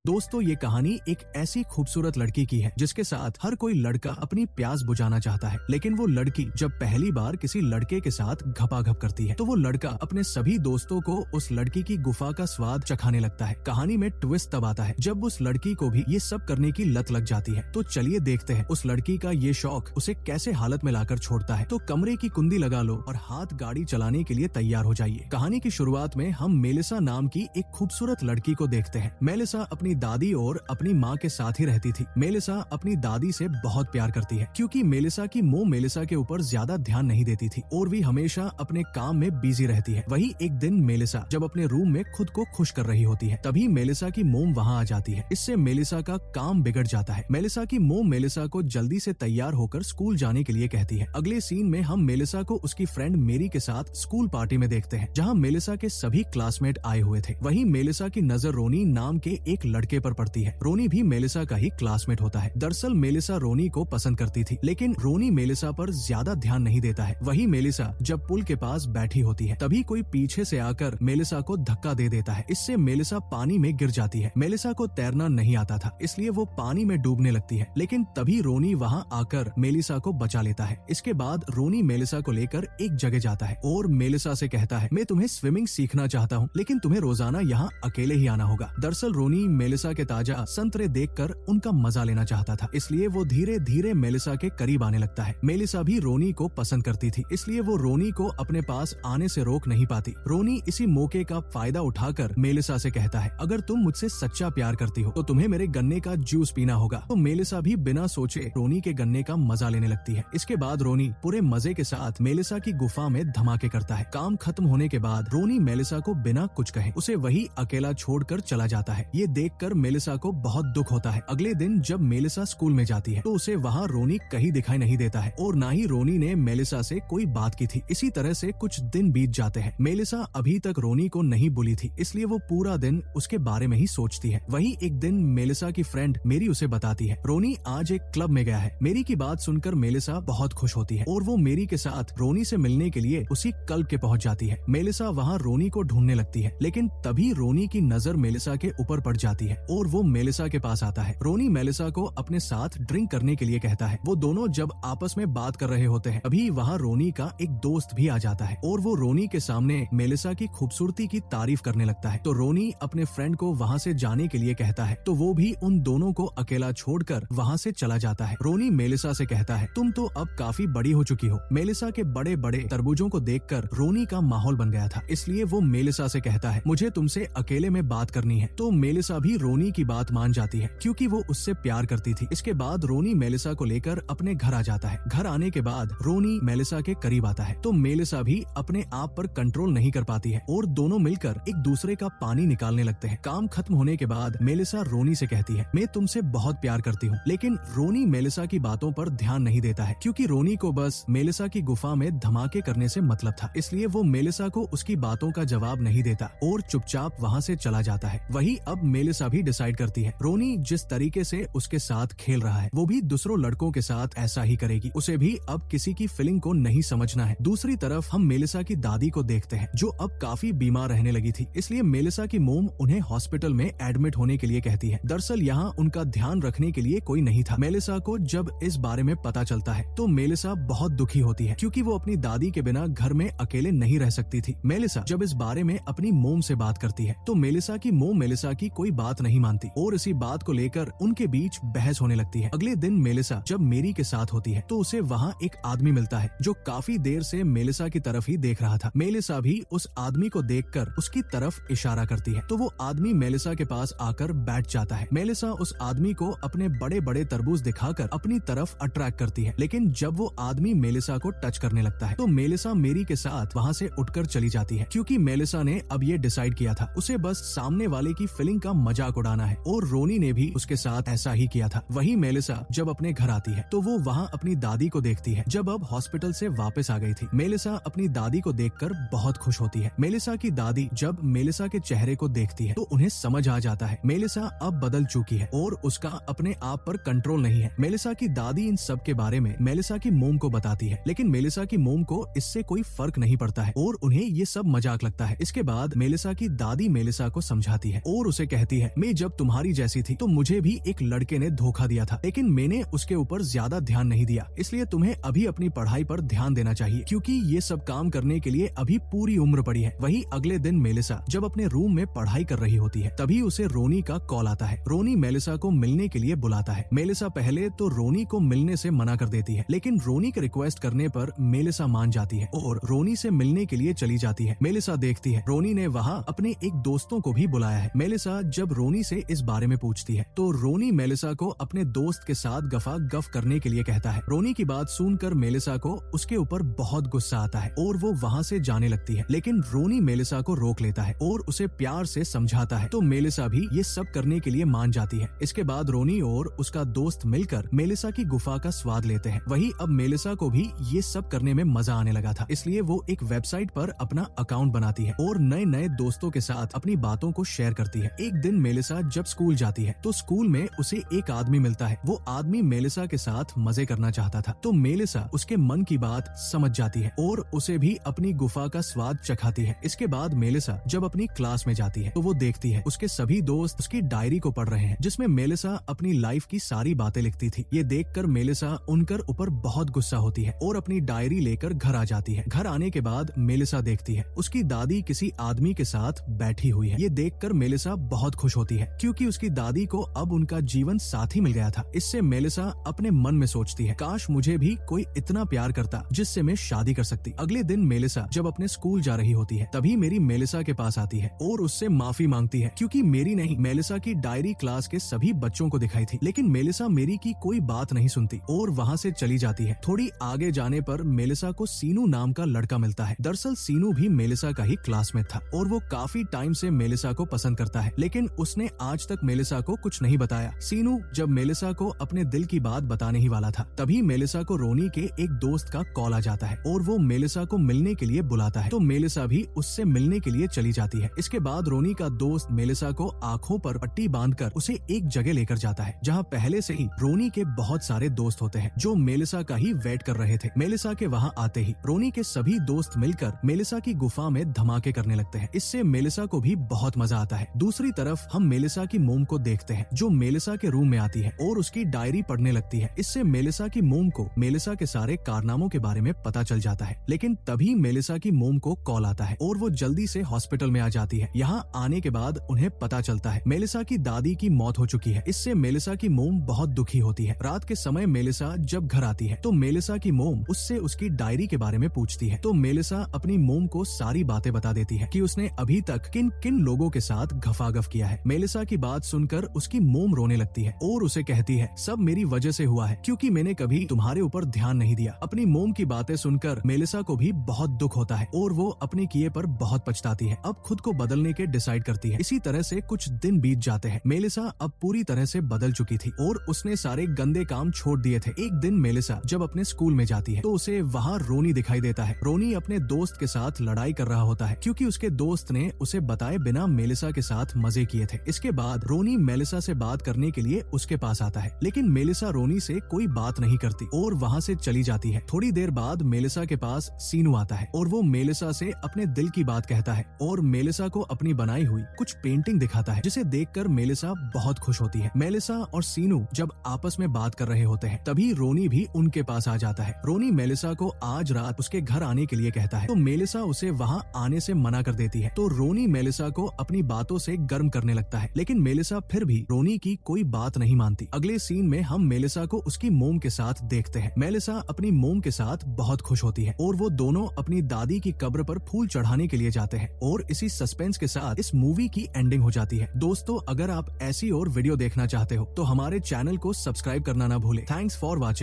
दोस्तों, ये कहानी एक ऐसी खूबसूरत लड़की की है जिसके साथ हर कोई लड़का अपनी प्यास बुझाना चाहता है, लेकिन वो लड़की जब पहली बार किसी लड़के के साथ घपाघप करती है तो वो लड़का अपने सभी दोस्तों को उस लड़की की गुफा का स्वाद चखाने लगता है। कहानी में ट्विस्ट तब आता है जब उस लड़की को भी ये सब करने की लत लग जाती है। तो चलिए देखते हैं उस लड़की का ये शौक उसे कैसे हालत में लाकर छोड़ता है। तो कमरे की कुंडी लगा लो और हाथ गाड़ी चलाने के लिए तैयार हो जाइए। कहानी की शुरुआत में हम मेलिसा नाम की एक खूबसूरत लड़की को देखते हैं। मेलिसा अपनी दादी और अपनी माँ के साथ ही रहती थी। मेलिसा अपनी दादी से बहुत प्यार करती है क्योंकि मेलिसा की मोम मेलिसा के ऊपर ज्यादा ध्यान नहीं देती थी और भी हमेशा अपने काम में बिजी रहती है। वही एक दिन मेलिसा जब अपने रूम में खुद को खुश कर रही होती है, तभी मेलिसा की मोम वहाँ आ जाती है। इससे मेलिसा का काम बिगड़ जाता है। मेलिसा की मोम मेलिसा को जल्दी से तैयार होकर स्कूल जाने के लिए कहती है। अगले सीन में हम मेलिसा को उसकी फ्रेंड मेरी के साथ स्कूल पार्टी में देखते हैं, जहाँ मेलिसा के सभी क्लासमेट आए हुए थे। वहीं मेलिसा की नजर रोनी नाम के एक लड़के पर पड़ती है। रोनी भी मेलिसा का ही क्लासमेट होता है। दरअसल मेलिसा रोनी को पसंद करती थी, लेकिन रोनी मेलिसा पर ज्यादा ध्यान नहीं देता है। वही मेलिसा जब पुल के पास बैठी होती है, तभी कोई पीछे से आकर मेलिसा को धक्का दे देता है। इससे मेलिसा पानी में गिर जाती है। मेलिसा को तैरना नहीं आता था, इसलिए वो पानी में डूबने लगती है, लेकिन तभी रोनी वहाँ आकर मेलिसा को बचा लेता है। इसके बाद रोनी मेलिसा को लेकर एक जगह जाता है और मेलिसा से कहता है, मैं तुम्हें स्विमिंग सीखना चाहता हूँ, लेकिन तुम्हें रोजाना यहाँ अकेले ही आना होगा। दरअसल रोनी मेलिसा के ताजा संतरे देखकर उनका मजा लेना चाहता था, इसलिए वो धीरे धीरे मेलिसा के करीब आने लगता है। मेलिसा भी रोनी को पसंद करती थी, इसलिए वो रोनी को अपने पास आने से रोक नहीं पाती। रोनी इसी मौके का फायदा उठाकर मेलिसा से कहता है, अगर तुम मुझसे सच्चा प्यार करती हो तो तुम्हें मेरे गन्ने का जूस पीना होगा। तो मेलिसा भी बिना सोचे रोनी के गन्ने का मजा लेने लगती है। इसके बाद रोनी पूरे मजे के साथ मेलिसा की गुफा में धमाके करता है। काम खत्म होने के बाद रोनी मेलिसा को बिना कुछ कहे उसे वही अकेला छोड़कर चला जाता है। ये देखकर मेलिसा को बहुत दुख होता है। अगले दिन जब मेलिसा स्कूल में जाती है तो उसे वहाँ रोनी कहीं दिखाई नहीं देता है और न ही रोनी ने मेलिसा से कोई बात की थी। इसी तरह से कुछ दिन बीत जाते हैं। मेलिसा अभी तक रोनी को नहीं भूली थी, इसलिए वो पूरा दिन उसके बारे में ही सोचती है। वही एक दिन मेलिसा की फ्रेंड मेरी उसे बताती है, रोनी आज एक क्लब में गया है। मेरी की बात सुनकर मेलिसा बहुत खुश होती है और वो मेरी के साथ रोनी से मिलने के लिए उसी क्लब के पहुंच जाती है। मेलिसा वहाँ रोनी को ढूंढने लगती है, लेकिन तभी रोनी की नजर मेलिसा के ऊपर पड़ जाती है और वो मेलिसा के पास आता है। रोनी मेलिसा को अपने साथ ड्रिंक करने के लिए कहता है। वो दोनों जब आपस में बात कर रहे होते हैं, अभी वहाँ रोनी का एक दोस्त भी आ जाता है और वो रोनी के सामने मेलिसा की खूबसूरती की तारीफ करने लगता है। तो रोनी अपने फ्रेंड को वहाँ से जाने के लिए कहता है, तो वो भी उन दोनों को अकेला छोड़कर वहाँ से चला जाता है। रोनी मेलिसा से कहता है, तुम तो अब काफी बड़ी हो चुकी हो। मेलिसा के बड़े बड़े तरबूजों को देखकर रोनी का माहौल बन गया था, इसलिए वो मेलिसा से कहता है, मुझे तुमसे अकेले में बात करनी है। तो मेलिसा भी रोनी की बात मान जाती है क्योंकि वो उससे प्यार करती थी। इसके बाद रोनी मेलिसा को लेकर अपने घर आ जाता है। घर आने के बाद रोनी मेलिसा के करीब आता है तो मेलिसा भी अपने आप पर कंट्रोल नहीं कर पाती है और दोनों मिलकर एक दूसरे का पानी निकालने लगते हैं। काम खत्म होने के बाद मेलिसा रोनी से कहती है, मैं तुमसे बहुत प्यार करती हूँ, लेकिन रोनी मेलिसा की बातों पर ध्यान नहीं देता है क्योंकि रोनी को बस मेलिसा की गुफा में धमाके करने से मतलब था, इसलिए वो मेलिसा को उसकी बातों का जवाब नहीं देता और चुपचाप वहाँ से चला जाता है। वही अब मेलिसा भी डिसाइड करती है, रोनी जिस तरीके से उसके साथ खेल रहा है वो भी दूसरों लड़कों के साथ ऐसा ही करेगी। उसे भी अब किसी की फीलिंग को नहीं समझना है। दूसरी तरफ हम मेलिसा की दादी को देखते हैं जो अब काफी बीमार रहने लगी थी, इसलिए मेलिसा की मोम उन्हें हॉस्पिटल में एडमिट होने के लिए कहती है। दरअसल यहाँ उनका ध्यान रखने के लिए कोई नहीं था। मेलिसा को जब इस बारे में पता चलता है तो मेलिसा बहुत दुखी होती है क्योंकि वो अपनी दादी के बिना घर में अकेले नहीं रह सकती थी। मेलिसा जब इस बारे में अपनी मोम से बात करती है तो मेलिसा की मोम मेलिसा की कोई बात नहीं मानती और इसी बात को लेकर उनके बीच बहस होने लगती है। अगले दिन मेलिसा जब मेरी के साथ होती है तो उसे वहाँ एक आदमी मिलता है जो काफी देर से मेलिसा की तरफ ही देख रहा था। मेलिसा भी उस आदमी को देखकर उसकी तरफ इशारा करती है तो वो आदमी मेलिसा के पास आकर बैठ जाता है। मेलिसा उस आदमी को अपने बड़े बड़े तरबूज दिखाकर अपनी तरफ अट्रैक्ट करती है, लेकिन जब वो आदमी मेलिसा को टच करने लगता है तो मेलिसा मेरी के साथ वहाँ से उठकर चली जाती है क्योंकि मेलिसा ने अब ये डिसाइड किया था उसे बस सामने वाले की फीलिंग का मजाक उड़ाना है और रोनी ने भी उसके साथ ऐसा ही किया था। वही मेलिसा जब अपने घर आती है तो वो वहाँ अपनी दादी को देखती है जब अब हॉस्पिटल से वापस आ गई थी। मेलिसा अपनी दादी को देखकर बहुत खुश होती है। मेलिसा की दादी जब मेलिसा के चेहरे को देखती है तो उन्हें समझ आ जाता है मेलिसा अब बदल चुकी है और उसका अपने आप पर कंट्रोल नहीं है। मेलिसा की दादी इन सब के बारे में मेलिसा की मोम को बताती है, लेकिन मेलिसा की मोम को इससे कोई फर्क नहीं पड़ता है और उन्हें ये सब मजाक लगता है। इसके बाद मेलिसा की दादी मेलिसा को समझाती है और उसे कहती है, मैं जब तुम्हारी जैसी थी तो मुझे भी एक लड़के ने धोखा दिया था, लेकिन मैंने उसके ऊपर ज्यादा ध्यान नहीं दिया, इसलिए तुम्हें अभी अपनी पढ़ाई पर ध्यान देना चाहिए क्योंकि ये सब काम करने के लिए अभी पूरी उम्र पड़ी है। वही अगले दिन मेलिसा जब अपने रूम में पढ़ाई कर रही होती है तभी उसे रोनी का कॉल आता है। रोनी मेलिसा को मिलने के लिए बुलाता है। मेलिसा पहले तो रोनी को मिलने से मना कर देती है, लेकिन रोनी के रिक्वेस्ट करने पर मेलिसा मान जाती है और रोनी से मिलने के लिए चली जाती है। मेलिसा देखती है रोनी ने वहाँ अपने एक दोस्तों को भी बुलाया है। मेलिसा जब रोनी से इस बारे में पूछती है तो रोनी मेलिसा को अपने दोस्त के साथ गफ करने के लिए कहता है। रोनी की बात सुनकर मेलिसा को उसके ऊपर बहुत गुस्सा आता है और वो वहाँ से जाने लगती है, लेकिन रोनी मेलिसा को रोक लेता है और उसे प्यार से समझाता है तो मेलिसा भी ये सब करने के लिए मान जाती है। इसके बाद रोनी और उसका दोस्त मिलकर मेलिसा की गुफा का स्वाद लेते हैं। वही अब मेलिसा को भी ये सब करने में मजा आने लगा था, इसलिए वो एक वेबसाइट पर अपना अकाउंट बनाती है और नए नए दोस्तों के साथ अपनी बातों को शेयर करती है। एक दिन मेलिसा जब स्कूल जाती है तो स्कूल में उसे एक आदमी मिलता है। वो आदमी मेलिसा के साथ मजे करना चाहता था, तो मेलिसा उसके मन की बात समझ जाती है और उसे भी अपनी गुफा का स्वाद चखाती है। इसके बाद मेलिसा जब अपनी क्लास में जाती है तो वो देखती है उसके सभी दोस्त उसकी डायरी को पढ़ रहे हैं जिसमें मेलिसा अपनी लाइफ की सारी बातें लिखती थी। ये देखकर मेलिसा उनकर ऊपर बहुत गुस्सा होती है और अपनी डायरी लेकर घर आ जाती है। घर आने के बाद मेलिसा देखती है उसकी दादी किसी आदमी के साथ बैठी हुई है। ये देखकर मेलिसा बहुत खुश होती है क्योंकि उसकी दादी को अब उनका जीवन साथी मिल गया था। इससे मेलिसा अपने मन में सोचती है काश मुझे भी कोई इतना प्यार करता जिससे मैं शादी कर सकती। अगले दिन मेलिसा जब अपने स्कूल जा रही होती है तभी मेरी मेलिसा के पास आती है और उससे माफी मांगती है क्योंकि मेरी नहीं मेलिसा की डायरी क्लास के सभी बच्चों को दिखाई थी, लेकिन मेलिसा मेरी की कोई बात नहीं सुनती और वहाँ से चली जाती है। थोड़ी आगे जाने पर मेलिसा को सीनू नाम का लड़का मिलता है। दरअसल सीनू भी मेलिसा का ही क्लासमेट था और वो काफी टाइम से मेलिसा को पसंद करता है, लेकिन उसने आज तक मेलिसा को कुछ नहीं बताया। सीनू जब मेलिसा को अपने दिल की बात बताने ही वाला था तभी मेलिसा को रोनी के एक दोस्त का कॉल आ जाता है और वो मेलिसा को मिलने के लिए बुलाता है, तो मेलिसा भी उससे मिलने के लिए चली जाती है। इसके बाद रोनी का दोस्त मेलिसा को आंखों पर पट्टी बांधकर उसे एक जगह लेकर जाता है जहाँ पहले से ही रोनी के बहुत सारे दोस्त होते हैं जो मेलिसा का ही वेट कर रहे थे। मेलिसा के वहाँ आते ही रोनी के सभी दोस्त मिलकर मेलिसा की गुफा में धमाके करने लगते हैं। इससे मेलिसा को भी बहुत मजा आता है। दूसरी तरफ हम मेलिसा की मोम को देखते हैं जो मेलिसा के रूम में आती है और उसकी डायरी पढ़ने लगती है। इससे मेलिसा की मोम को मेलिसा के सारे कारनामों के बारे में पता चल जाता है, लेकिन तभी मेलिसा की मोम को कॉल आता है और वो जल्दी से हॉस्पिटल में आ जाती है। यहाँ आने के बाद उन्हें पता चलता है मेलिसा की दादी की मौत हो चुकी है। इससे मेलिसा की मोम बहुत दुखी होती है। रात के समय मेलिसा जब घर आती है तो मेलिसा की मोम उससे उसकी डायरी के बारे में पूछती है, तो मेलिसा अपनी मोम को सारी बातें बता देती है कि उसने अभी तक किन किन लोगों के साथ गफागफ किया है। मेलिसा की बात सुनकर उसकी मोम रोने लगती है और उसे कहती है सब मेरी वजह से हुआ है क्योंकि मैंने कभी तुम्हारे ऊपर ध्यान नहीं दिया। अपनी मोम की बातें सुनकर मेलिसा को भी बहुत दुख होता है और वो अपने किए पर बहुत पछताती है। अब खुद को बदलने के डिसाइड करती है। इसी तरह से कुछ दिन बीत जाते हैं। मेलिसा अब पूरी तरह से बदल चुकी थी और उसने सारे गंदे काम छोड़ दिए थे। एक दिन मेलिसा जब अपने स्कूल में जाती है तो उसे वहाँ रोनी दिखाई देता है। रोनी अपने दोस्त के साथ लड़ाई कर रहा होता है क्योंकि उसके दोस्त ने उसे बताए बिना मेलिसा के साथ मजे किए थे। इसके बाद रोनी मेलिसा से बात करने के लिए उसके पास आता है, लेकिन मेलिसा रोनी से कोई बात नहीं करती और वहाँ से चली जाती है। थोड़ी देर बाद मेलिसा के पास सीनू आता है और वो मेलिसा से अपने दिल की बात कहता है और मेलिसा को अपनी बनाई हुई कुछ पेंटिंग दिखाता है जिसे देखकर मेलिसा बहुत खुश होती है। मेलिसा और सीनू जब आपस में बात कर रहे होते हैं तभी रोनी भी उनके पास आ जाता है। रोनी मेलिसा को आज रात उसके घर आने के लिए कहता है, तो मेलिसा उसे वहाँ आने से मना कर देती है। तो रोनी मेलिसा को अपनी बातों से गर्म करने लगता है, लेकिन मेलिसा फिर भी रोनी की कोई बात नहीं मानती। अगले सीन में हम मेलिसा को उसकी मोम के साथ देखते हैं। मेलिसा अपनी मोम के साथ बहुत खुश होती है और वो दोनों अपनी दादी की कब्र पर फूल चढ़ाने के लिए जाते हैं और इसी सस्पेंस के साथ इस मूवी की एंडिंग हो जाती है। दोस्तों, अगर आप ऐसी और वीडियो देखना चाहते हो तो हमारे चैनल को सब्सक्राइब करना ना भूले। Thanks for watching.